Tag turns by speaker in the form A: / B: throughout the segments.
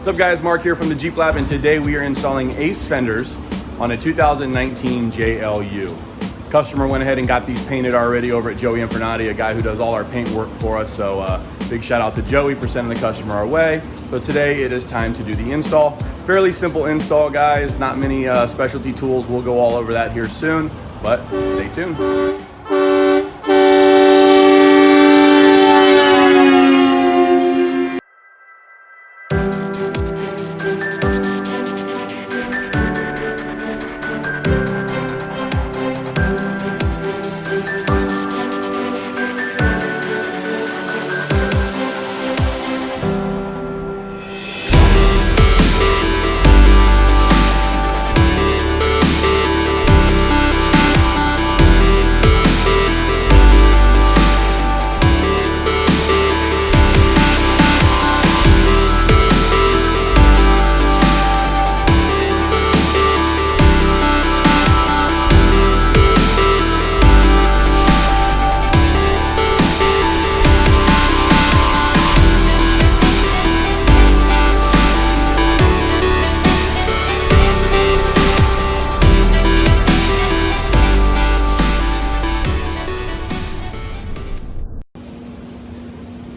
A: What's up guys, Mark here from the Jeep Lab, and today we are installing Ace fenders on a 2019 JLU. Customer went ahead and got these painted already over at Joey Infernati, a guy who does all our paint work for us. So big shout out to Joey for sending the customer our way. So today it is time to do the install. Fairly simple install guys, not many specialty tools. We'll go all over that here soon, but stay tuned.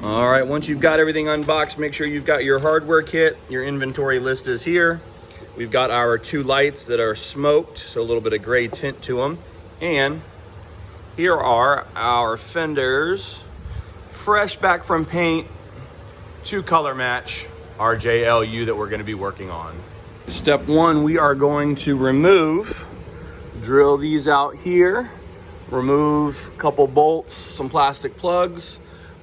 A: All right, once you've got everything unboxed, make sure you've got your hardware kit. Your inventory list is here. We've got our two lights that are smoked, so a little bit of gray tint to them. And here are our fenders, fresh back from paint, to color match our JLU that we're gonna be working on. Step one, we are going to drill these out here, remove a couple bolts, some plastic plugs.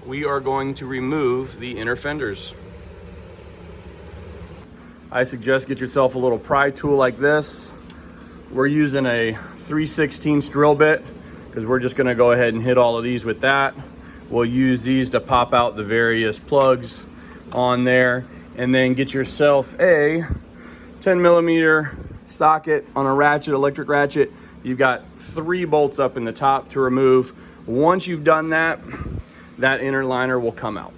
A: We are going to remove the inner fenders. I suggest get yourself a little pry tool like this. We're using a 3/16 drill bit because we're just gonna go ahead and hit all of these with that. We'll use these to pop out the various plugs on there, and then get yourself a 10mm socket on a ratchet, electric ratchet. You've got 3 bolts up in the top to remove. Once you've done that, that inner liner will come out.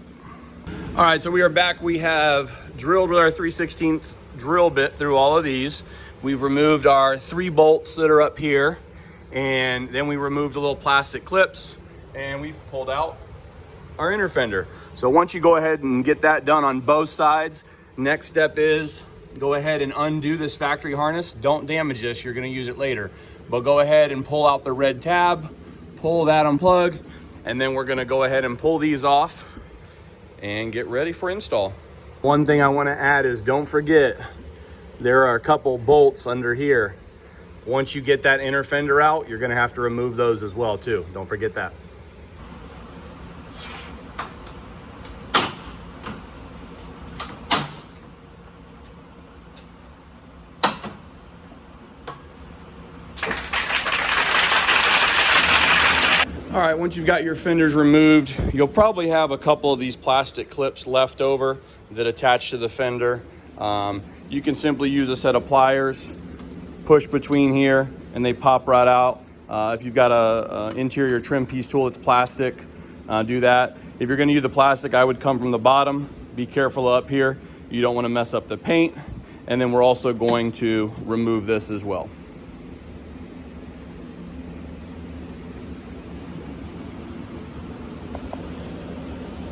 A: All right, so we are back. We have drilled with our 3/16 drill bit through all of these. We've removed our 3 bolts that are up here, and then we removed the little plastic clips, and we've pulled out our inner fender. So once you go ahead and get that done on both sides, next step is go ahead and undo this factory harness. Don't damage this, you're gonna use it later. But go ahead and pull out the red tab, pull that unplug, and then we're gonna go ahead and pull these off and get ready for install. One thing I wanna add is don't forget, there are a couple bolts under here. Once you get that inner fender out, you're gonna have to remove those as well too. Don't forget that. All right, once you've got your fenders removed, you'll probably have a couple of these plastic clips left over that attach to the fender. You can simply use a set of pliers, push between here, and they pop right out. If you've got a interior trim piece tool that's plastic, do that. If you're gonna use the plastic, I would come from the bottom. Be careful up here. You don't wanna mess up the paint. And then we're also going to remove this as well.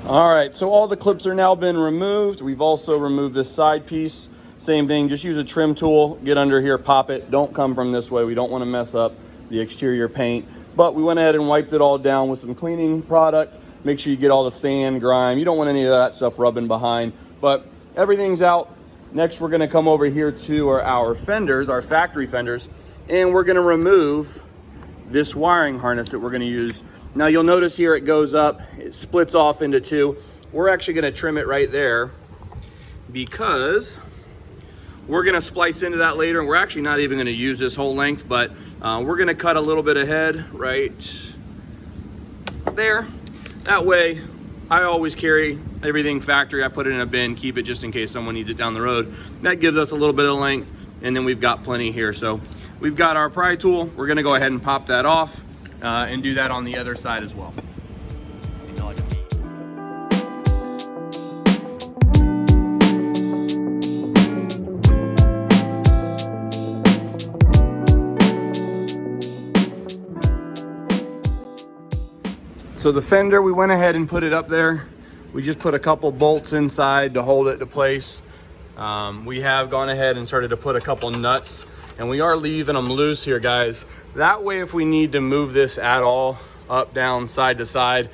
A: All right, so all the clips are now been removed. We've also removed this side piece. Same thing, just use a trim tool, get under here, pop it. Don't come from this way. We don't want to mess up the exterior paint. But we went ahead and wiped it all down with some cleaning product. Make sure you get all the sand, grime. You don't want any of that stuff rubbing behind, but everything's out. Next, we're gonna come over here to our fenders, our factory fenders, and we're gonna remove this wiring harness that we're gonna use. Now you'll notice here it goes up, it splits off into 2. We're actually gonna trim it right there because we're gonna splice into that later, and we're actually not even gonna use this whole length, but we're gonna cut a little bit ahead right there. That way, I always carry everything factory. I put it in a bin, keep it just in case someone needs it down the road. That gives us a little bit of length, and then we've got plenty here. So we've got our pry tool. We're gonna go ahead and pop that off and do that on the other side as well. so the fender, we went ahead and put it up there. We just put a couple bolts inside to hold it to place. We have gone ahead and started to put a couple nuts, and we are leaving them loose here, guys. That way, if we need to move this at all, up, down, side to side,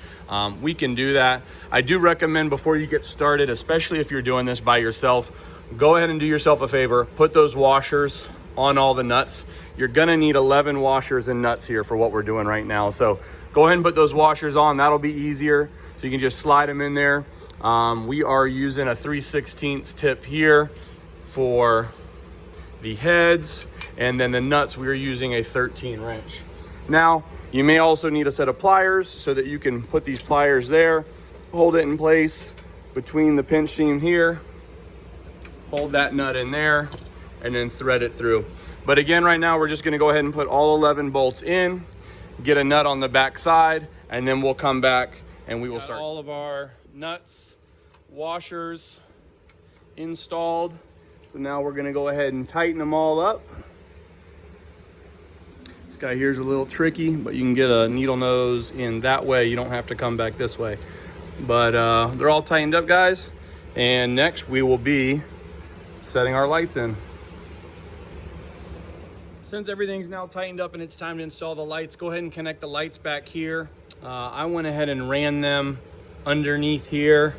A: we can do that. I do recommend before you get started, especially if you're doing this by yourself, go ahead and do yourself a favor, put those washers on all the nuts. You're gonna need 11 washers and nuts here for what we're doing right now. So go ahead and put those washers on, that'll be easier. So you can just slide them in there. We are using a 3/16 tip here for the heads, and then the nuts, we are using a 13 wrench. Now, you may also need a set of pliers so that you can put these pliers there, hold it in place between the pinch seam here, hold that nut in there, and then thread it through. But again, right now, we're just gonna go ahead and put all 11 bolts in, get a nut on the back side, and then we'll come back and we will start. All of our nuts, washers installed. So now we're gonna go ahead and tighten them all up. This guy here's a little tricky, but you can get a needle nose in that way. You don't have to come back this way. But they're all tightened up, guys. And next we will be setting our lights in. Since everything's now tightened up and it's time to install the lights, go ahead and connect the lights back here. I went ahead and ran them underneath here,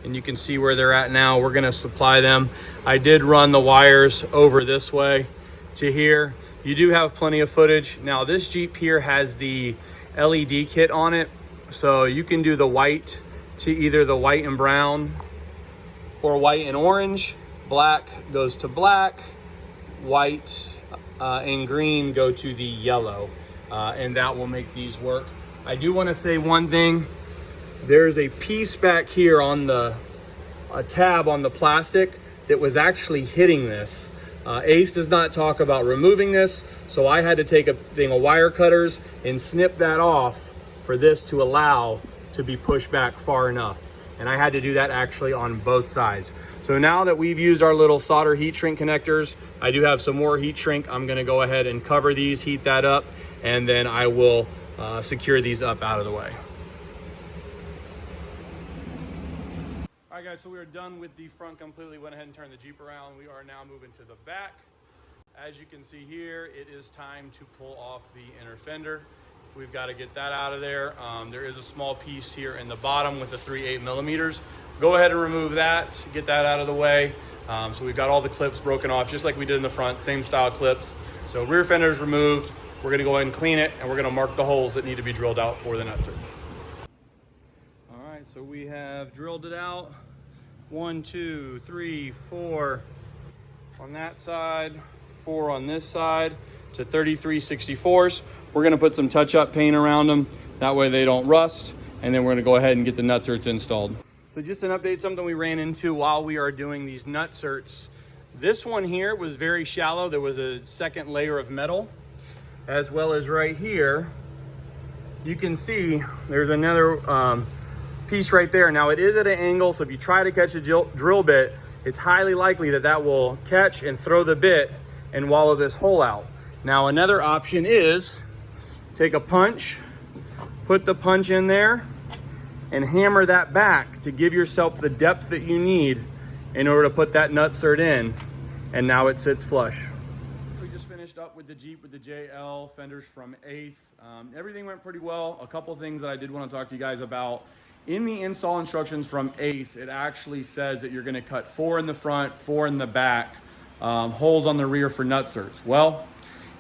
A: and you can see where they're at now. We're gonna supply them. I did run the wires over this way to here. You do have plenty of footage. Now this Jeep here has the LED kit on it, so you can do the white to either the white and brown or white and orange. Black goes to black, white and green go to the yellow, and that will make these work. I do want to say one thing. There's a piece back here on a tab on the plastic that was actually hitting this. Ace does not talk about removing this, so I had to take a thing of wire cutters and snip that off for this to allow to be pushed back far enough. And I had to do that actually on both sides. So now that we've used our little solder heat shrink connectors, I do have some more heat shrink. I'm gonna go ahead and cover these, heat that up, and then I will secure these up out of the way. All right, guys, so we are done with the front completely. Went ahead and turned the Jeep around. We are now moving to the back. As you can see here, it is time to pull off the inner fender. We've got to get that out of there. There is a small piece here in the bottom with the 3/8 millimeters. Go ahead and remove that, get that out of the way. So we've got all the clips broken off, just like we did in the front, same style clips. So rear fender is removed. We're gonna go ahead and clean it, and we're gonna mark the holes that need to be drilled out for the nutserts. All right, so we have drilled it out. 1, 2, 3, 4 on that side, 4 on this side to 33/64s. We're gonna put some touch-up paint around them. That way they don't rust. And then we're gonna go ahead and get the nutserts installed. So just an update, something we ran into while we are doing these nutserts. This one here was very shallow. There was a second layer of metal, as well as right here. You can see there's another piece right there. Now it is at an angle, so if you try to catch a drill bit, it's highly likely that that will catch and throw the bit and wallow this hole out. Now another option is take a punch, put the punch in there, and hammer that back to give yourself the depth that you need in order to put that nutsert in, and now it sits flush. We just finished up with the Jeep with the JL fenders from Ace. Everything went pretty well. A couple things that I did want to talk to you guys about. In the install instructions from Ace, it actually says that you're going to cut 4 in the front, 4 in the back, holes on the rear for nutserts. Well,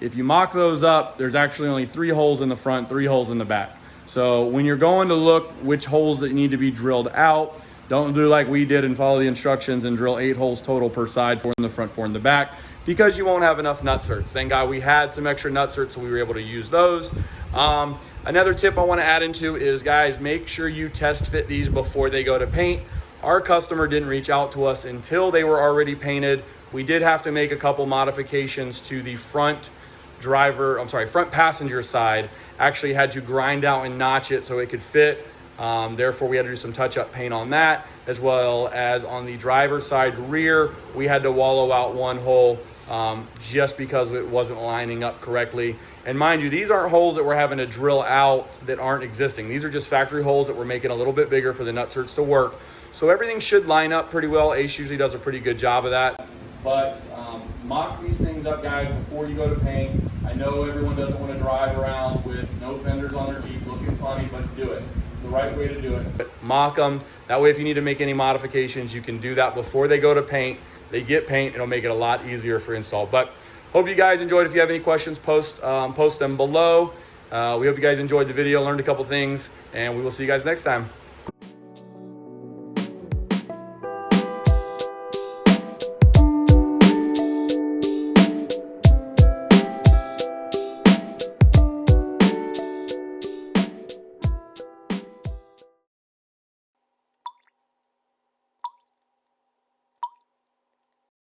A: if you mock those up, there's actually only 3 holes in the front, 3 holes in the back. So when you're going to look which holes that need to be drilled out, don't do like we did and follow the instructions and drill 8 holes total per side, 4 in the front, 4 in the back, because you won't have enough nutserts. Thank God we had some extra nutserts, so we were able to use those. Another tip I want to add into is, guys, make sure you test fit these before they go to paint. Our customer didn't reach out to us until they were already painted. We did have to make a couple modifications to the front passenger side. Actually had to grind out and notch it so it could fit. Therefore, we had to do some touch-up paint on that, as well as on the driver's side rear, we had to wallow out one hole just because it wasn't lining up correctly. And mind you, these aren't holes that we're having to drill out that aren't existing. These are just factory holes that we're making a little bit bigger for the nutserts to work. So everything should line up pretty well. Ace usually does a pretty good job of that. But mock these things up, guys, before you go to paint. I know everyone doesn't want to drive around with no fenders on their Jeep looking funny, but do it. It's the right way to do it. Mock them. That way, if you need to make any modifications, you can do that before they go to paint. They get paint, it'll make it a lot easier for install. But hope you guys enjoyed. If you have any questions, post them below. We hope you guys enjoyed the video, learned a couple things, and we will see you guys next time.